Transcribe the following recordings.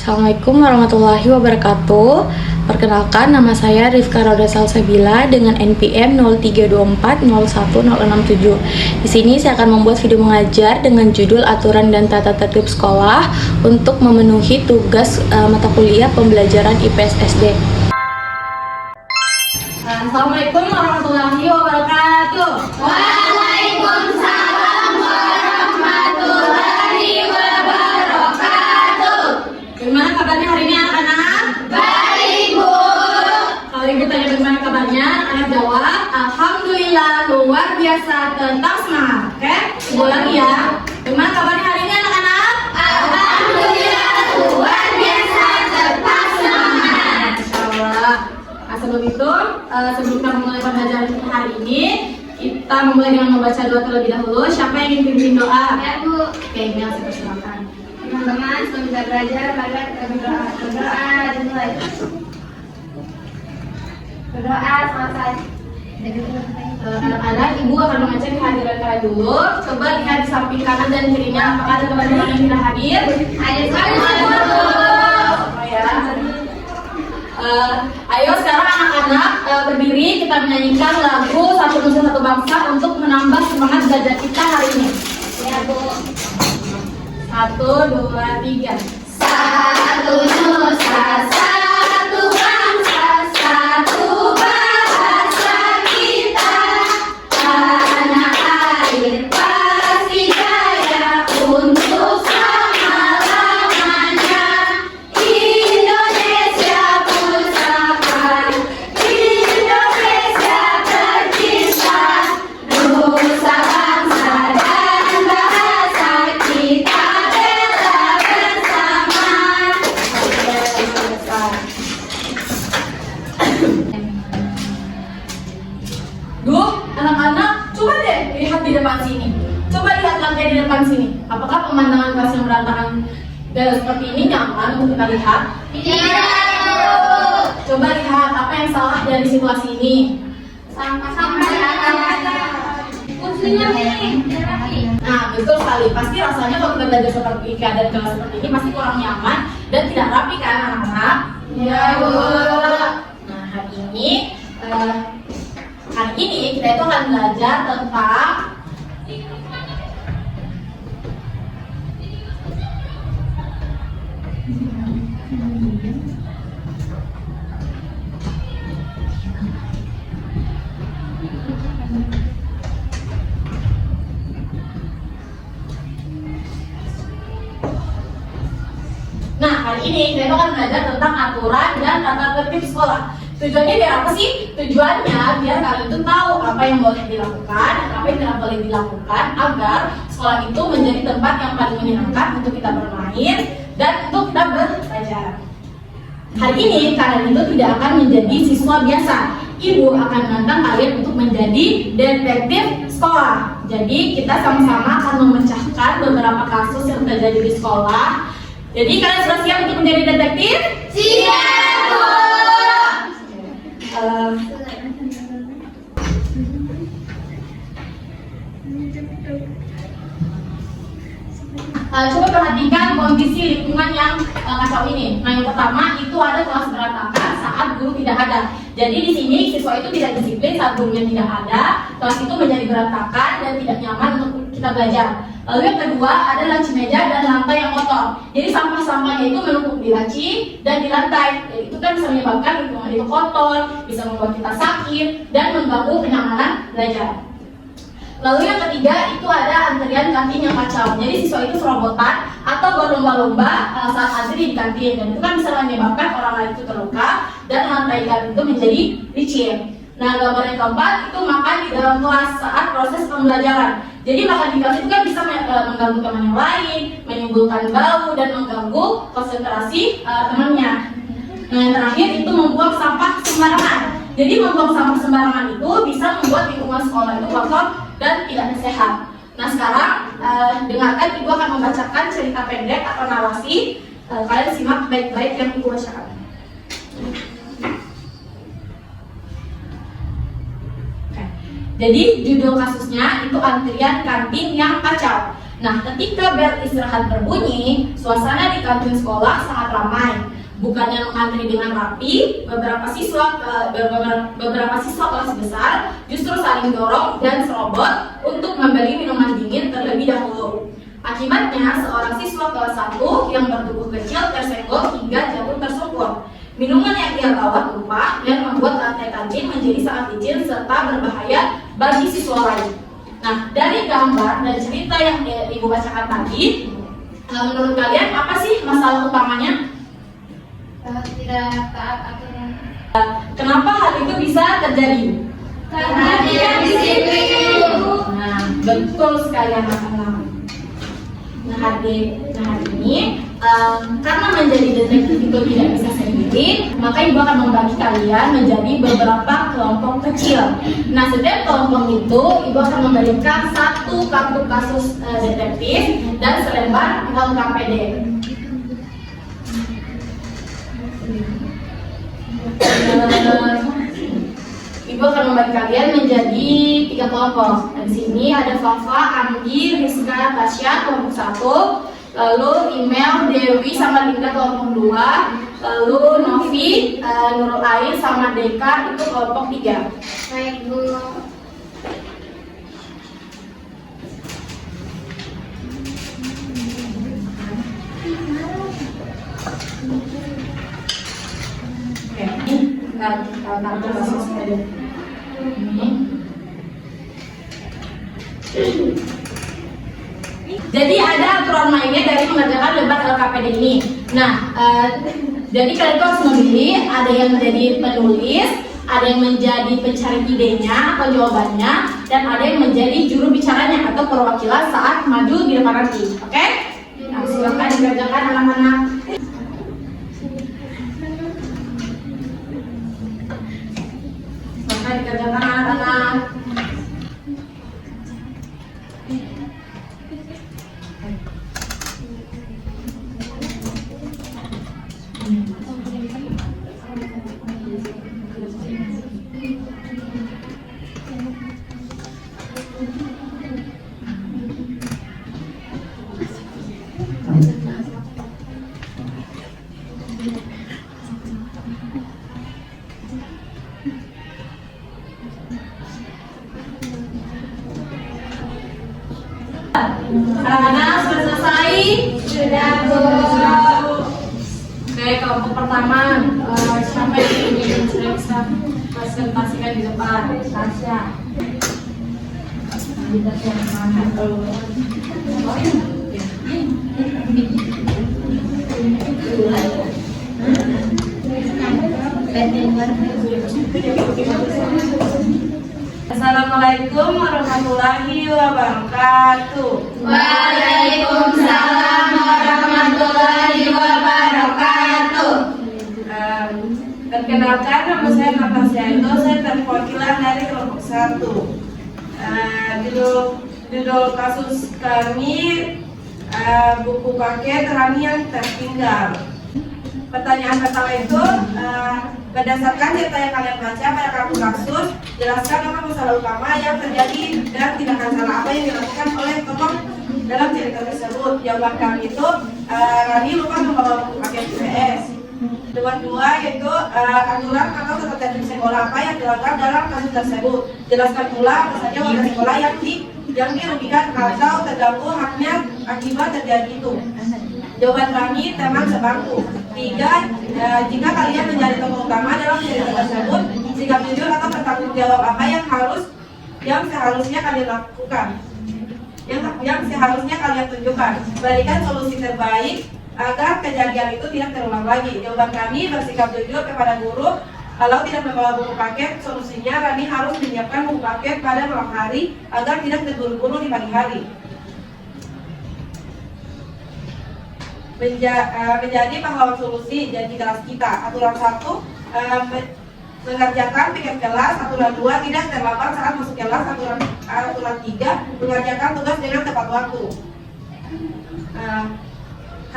Assalamualaikum warahmatullahi wabarakatuh. Perkenalkan, nama saya Rifka Roda Salsabila dengan NPM 0324010667. Di sini saya akan membuat video mengajar dengan judul Aturan dan Tata Tertib Sekolah untuk memenuhi tugas mata kuliah pembelajaran IPS SD. Assalamualaikum warahmatullahi wabarakatuh. Waalaikumsalam warahmatullahi wabarakatuh. Bagaimana kabarnya hari ini anak-anak? Baik, Bu. Kalau ibu tanya bagaimana kabarnya, anak jawab alhamdulillah, luar biasa, tetap semangat. Oke? Ibu lagi ya. Bagaimana kabarnya hari ini anak-anak? Alhamdulillah, luar biasa, tetap semangat. Insyaallah. Nah, sebelum itu, sebelum kita memulai pembelajaran kita hari ini, kita memulai dengan membaca doa terlebih dahulu. Siapa yang ingin pimpin doa? Ya, Bu. Oke, ini saya persilakan. Teman-teman, sebelum kita belajar, mari kita berdoa. Berdoa dimulai. Berdoa selesai. Anak-anak, ibu akan mengecek kehadiran kalian dulu. Coba lihat di samping kanan dan kirinya apakah ada teman-teman yang tidak hadir. Ayo sekarang anak-anak berdiri, kita menyanyikan lagu Satu Nusa Satu Bangsa untuk menambah semangat belajar kita hari ini. Ya, Bu. 1, 2, 3. Satu nusa, satu bangsa, satu bahasa kita. Tanah air pasti jaya untuk selama-lamanya. Indonesia pusaka, Indonesia tercinta. Nusa bangsa dan bahasa kita bela bersama. Duh, anak-anak, coba deh lihat di depan sini. Coba lihat lantai di depan sini. Apakah pemandangan kelas yang berantakan seperti ini nyaman untuk kita lihat? Tidak. Coba lihat apa yang salah dari situasi ini. Sampai kursinya nih. Nah, betul sekali. Pasti rasanya kalau kita belajar seperti keadaan kelas seperti ini pasti kurang nyaman dan tidak rapi kan anak-anak? Ya, Bu. Nah, hari ini kita itu akan belajar tentang hari ini kita akan belajar tentang aturan dan tata tertib sekolah. Tujuannya biar apa sih? Tujuannya biar kalian itu tahu apa yang boleh dilakukan dan apa yang tidak boleh dilakukan agar sekolah itu menjadi tempat yang paling menyenangkan untuk kita bermain dan untuk kita belajar. Hari ini kalian itu tidak akan menjadi siswa biasa. Ibu akan menantang kalian untuk menjadi detektif sekolah. Jadi kita sama-sama akan memecahkan beberapa kasus yang terjadi di sekolah. Jadi kalian sudah siap untuk menjadi detektif? Siap, Bu. Coba perhatikan kondisi lingkungan yang kacau ini. Nah, yang pertama itu ada kelas berantakan saat guru tidak ada. Jadi di sini siswa itu tidak disiplin saat gurunya tidak ada. Kelas itu menjadi berantakan dan tidak nyaman untuk kita belajar. Lalu yang kedua ada laci meja dan lantai yang kotor. Jadi sampah-sampahnya itu menumpuk di laci dan di lantai. Jadi itu kan bisa menyebabkan lingkungan itu kotor, bisa membuat kita sakit dan mengganggu kenyamanan belajar. Lalu yang ketiga itu ada antrian kantin yang kacau. Jadi siswa itu serobotan atau berlomba-lomba saat antri di kantin, dan itu kan bisa menyebabkan orang lain itu terluka dan lantai kantin itu menjadi licin. Nah, gambar yang keempat itu makan di dalam kelas saat proses pembelajaran. Jadi makan di kelas itu kan bisa mengganggu teman yang lain, menimbulkan bau dan mengganggu konsentrasi temannya. Nah, yang terakhir itu membuang sampah sembarangan. Jadi membuang sampah sembarangan itu bisa membuat lingkungan sekolah itu kotor dan tidak sehat. Nah, sekarang dengarkan, ibu akan membacakan cerita pendek atau narasi. Kalian simak baik-baik yang ibu bacakan. Jadi judul kasusnya itu antrian kantin yang kacau. Nah, ketika bel istirahat berbunyi, suasana di kantin sekolah sangat ramai, bukannya mengantri dengan rapi. Beberapa siswa kelas besar justru saling dorong dan serobot untuk membeli minuman dingin terlebih dahulu. Akibatnya, seorang siswa kelas 1 yang bertubuh kecil tersenggol hingga jatuh tersungkur. Minuman yang ia bawa tumpah dan membuat lantai kantin menjadi sangat licin serta berbahaya bagi siswa lain. Nah, dari gambar dan cerita yang Ibu bacakan tadi, menurut kalian apa sih masalah utamanya? Tidak taat aturan. Kenapa hal itu bisa terjadi? Karena tidak disiplin. Nah, betul sekali anak-anak. Nah, hari ini karena menjadi detektif itu tidak bisa sendiri, maka Ibu akan membagi kalian menjadi beberapa kelompok kecil. Nah, setiap kelompok itu Ibu akan memberikan satu kartu kasus detektif dan selembar LKPD. Ibu akan membagi kalian menjadi 3 kelompok. Di sini ada Fafa, Andi, Rizka, Tasya kelompok 1, lalu Email, Dewi sama Linda kelompok 2, lalu Novi, Nurul Ain sama Deka itu kelompok 3. Baik, Bu. Oke, ini kartu kasusnya deh. Jadi ada aturan mainnya dari mengerjakan lembar LKPD ini. Nah, jadi kalian tuh harus memilih, ada yang menjadi penulis, ada yang menjadi pencari idenya atau jawabannya, dan ada yang menjadi juru bicaranya atau perwakilan saat maju di depan nanti. Oke? Nah, silakan dikerjakan anak-anak. Silakan dikerjakan anak-anak. Anak-anak sudah selesai? Sudah, Bu. Oke, kelompok pertama siapa yang sudah bisa presentasikan di depan? Tasya. Assalamualaikum warahmatullahi wabarakatuh. Waalaikumsalam warahmatullahi wabarakatuh. Perkenalkan, nama saya Natasya itu, saya terwakilan dari kelompok 1. Judul kasus kami buku paket Rani yang tertinggal. Pertanyaan pertama itu berdasarkan data yang kalian baca pada kartu kasus, jelaskan apa masalah utama yang terjadi dan tindakan salah apa yang dilakukan oleh tokoh dalam cerita tersebut. Jawaban kami itu Rani lupa membawa buku paket IPS. Nomor 2 yaitu aturan atau tata tertib sekolah apa yang dilanggar dalam kasus tersebut. Jelaskan pula apa saja warga sekolah yang dirugikan atau terganggu haknya akibat terjadi itu. Jawaban kami teman sebangku. 3, jika kalian menjadi tokoh utama dalam cerita tersebut, sikap jujur atau bertanggung jawab apa yang seharusnya kalian lakukan, yang seharusnya kalian tunjukkan. Berikan solusi terbaik agar kejadian itu tidak terulang lagi. Jawaban kami bersikap jujur kepada guru. Kalau tidak membawa buku paket, solusinya Rani harus menyiapkan buku paket pada malam hari agar tidak terburu-buru di pagi hari. Menjadi pahlawan solusi jadi kelas kita. Aturan 1, mengerjakan piket kelas. Aturan 2, tidak terlambat saat masuk kelas. Aturan 3, mengerjakan tugas dengan tepat waktu.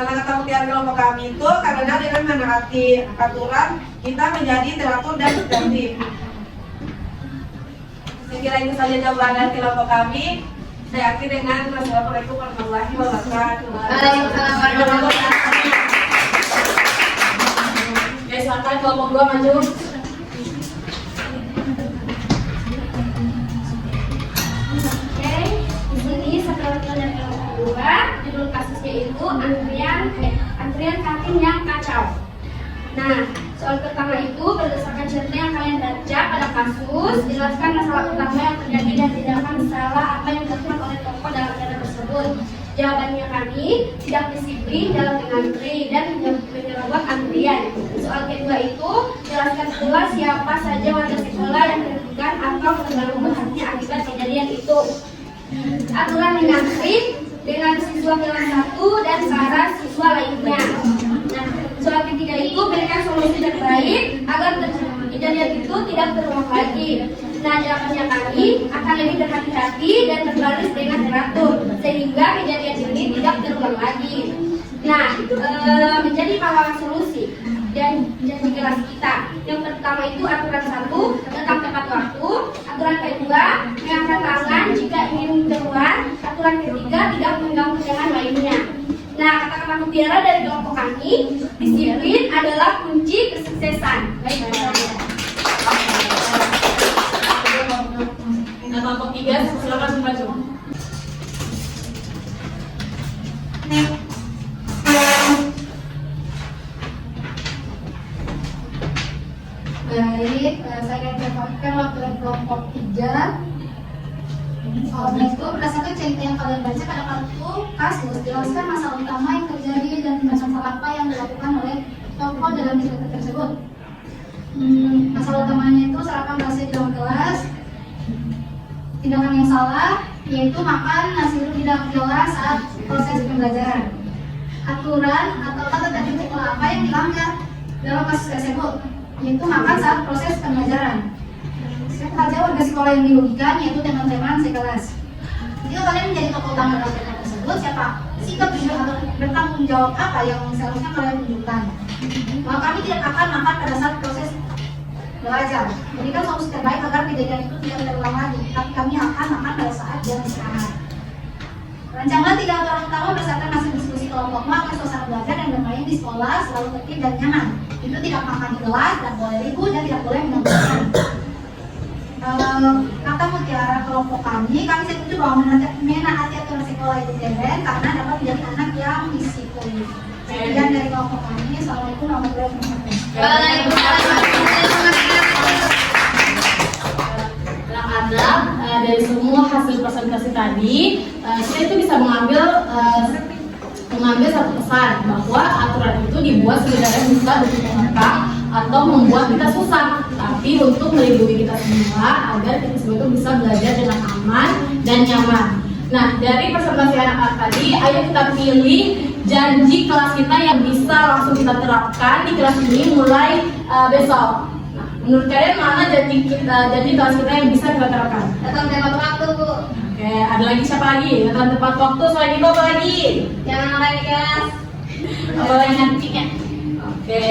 Karena kata mutiara kelompok kami itu, karena dengan menaati aturan kita menjadi teratur dan tertib. Saya kira itu saja jawaban dari kelompok kami. Saya akhiri dengan Wassalamualaikum warahmatullahi wabarakatuh. Waalaikumsalam warahmatullahi wabarakatuh. kelompok 2 maju. Oke, di sini setelah dari kelompok 2, judul kasusnya itu antrian kantin yang kacau. Nah, soal pertama itu berdasarkan cerita yang kalian baca pada kasus, jelaskan masalah utama yang terjadi dan tindakan salah apa yang dilakukan oleh tokoh dalam acara tersebut. Jawabannya kami tidak disiplin dalam mengantri dan menyerobot antrian. Soal kedua itu, jelaskan pula siapa saja warga sekolah yang dirugikan atau terganggu hatinya akibat kejadian itu. Aturan mengantri dengan siswa kelas 1 dan saran siswa lainnya. Nah, soal ketiga itu berikan solusi terbaik agar kejadian itu tidak terulang lagi. Nah, jawabannya kami akan lebih berhati-hati dan berbaris dengan teratur sehingga kejadian ini tidak terulang lagi. Nah, menjadi pahlawan solusi dan janji kelas kita. Yang pertama itu aturan 1 tentang tepat waktu. Aturan kedua mengangkat tangan jika ingin keluar. Aturan ketiga tidak mengganggu dengan lainnya. Nah, kata-kata mutiara dari kelompok kami, disiplin adalah kunci kesuksesan. Baik, Nah, kelompok 3 silakan maju. Baik, saya akan bacakan waktu kelompok 3. Soalnya itu berdasarkan cerita yang kalian baca pada kartu kasus, jelaskan masalah utama yang terjadi dan masalah apa yang dilakukan oleh tokoh dalam cerita tersebut. Masalah utamanya itu sarapan nasi di dalam kelas. Tindakan yang salah yaitu makan nasi di dalam kelas saat proses pembelajaran. Aturan atau tata tertib apa yang dilanggar dalam kasus tersebut, yaitu makan saat proses pembelajaran. Siapa saja warga sekolah yang dirugikan, yaitu teman-teman sekelas. Jika kalian menjadi tokoh utama dalam cerita tersebut, siapa sikap jujur atau bertanggung jawab apa yang seharusnya kalian tunjukkan? Bahwa kami tidak akan makan pada saat proses belajar. Berikan solusi terbaik agar kejadian itu tidak terulang lagi. Tapi kami akan makan pada saat jam istirahat. Rancangan 3 aturan utama berdasarkan hasil diskusi kelompok agar suasana belajar dan bermain di sekolah selalu tertib dan nyaman. Itu tidak makan di kelas, tidak boleh ribut dan tidak boleh mengganggu. Kata mutiara kelompok kami setuju bahwa menaati aturan sekolah itu keren karena dapat menjadi anak yang disiplin. Sekian dari kelompok kami. Assalamualaikum warahmatullahi wabarakatuh. Anak-anak, dari semua hasil presentasi tadi, kita itu bisa mengambil satu pesan bahwa aturan itu dibuat sebenarnya bukan untuk mengekang atau membuat kita susah, tapi untuk melindungi kita semua agar kita semua itu bisa belajar dengan aman dan nyaman. Nah, dari presentasi anak-anak tadi, ayo kita pilih janji kelas kita yang bisa langsung kita terapkan di kelas ini mulai besok. Nah, menurut kalian mana janji kelas kita yang bisa kita terapkan? datang tepat waktu, Bu. Oke, ada lagi siapa lagi? Datang tepat waktu, selain itu apa lagi? Jangan lalai di kelas. Apa lagi nantinya? Oke.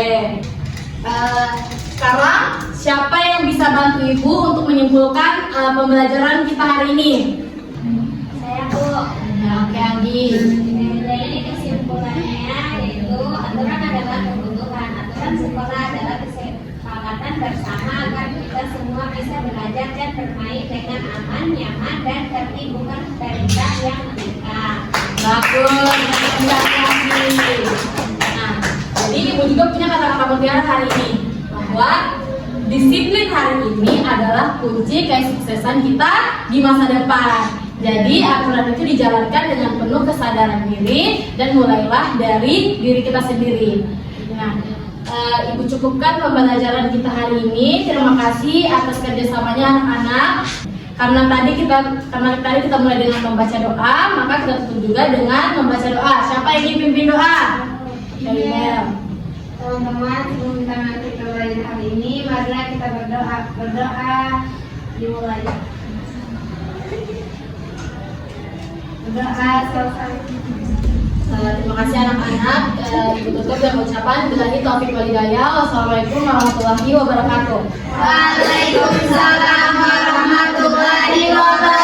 Sekarang siapa yang bisa bantu ibu untuk menyimpulkan pembelajaran kita hari ini? Saya, Bu. Oke, Andi. Jadi kesimpulannya yaitu aturan adalah kebutuhan. Aturan sekolah adalah kesepakatan bersama agar kita semua bisa belajar dan bermain dengan aman, nyaman, dan tertib, bukan perintah yang menekan. Bagus, nah, jadi ibu juga punya kata-kata mutiara hari ini bahwa disiplin hari ini adalah kunci kesuksesan kita di masa depan. Jadi aturan itu dijalankan dengan penuh kesadaran diri dan mulailah dari diri kita sendiri. Nah, ibu cukupkan pembelajaran kita hari ini. Terima kasih atas kerjasamanya anak-anak. Karena tadi kita mulai dengan membaca doa, maka kita tutup juga dengan membaca doa. Siapa yang ingin pimpin doa? Teman-teman, sebelum kita nanti pembelajaran hari ini, marilah kita berdoa dimulai. Berdoa selesai. Terima kasih anak-anak. Ibu tutup dengan ucapan billahi taufiq wal hidayah. Wassalamualaikum warahmatullahi wabarakatuh. Waalaikumsalam warahmatullahi wabarakatuh.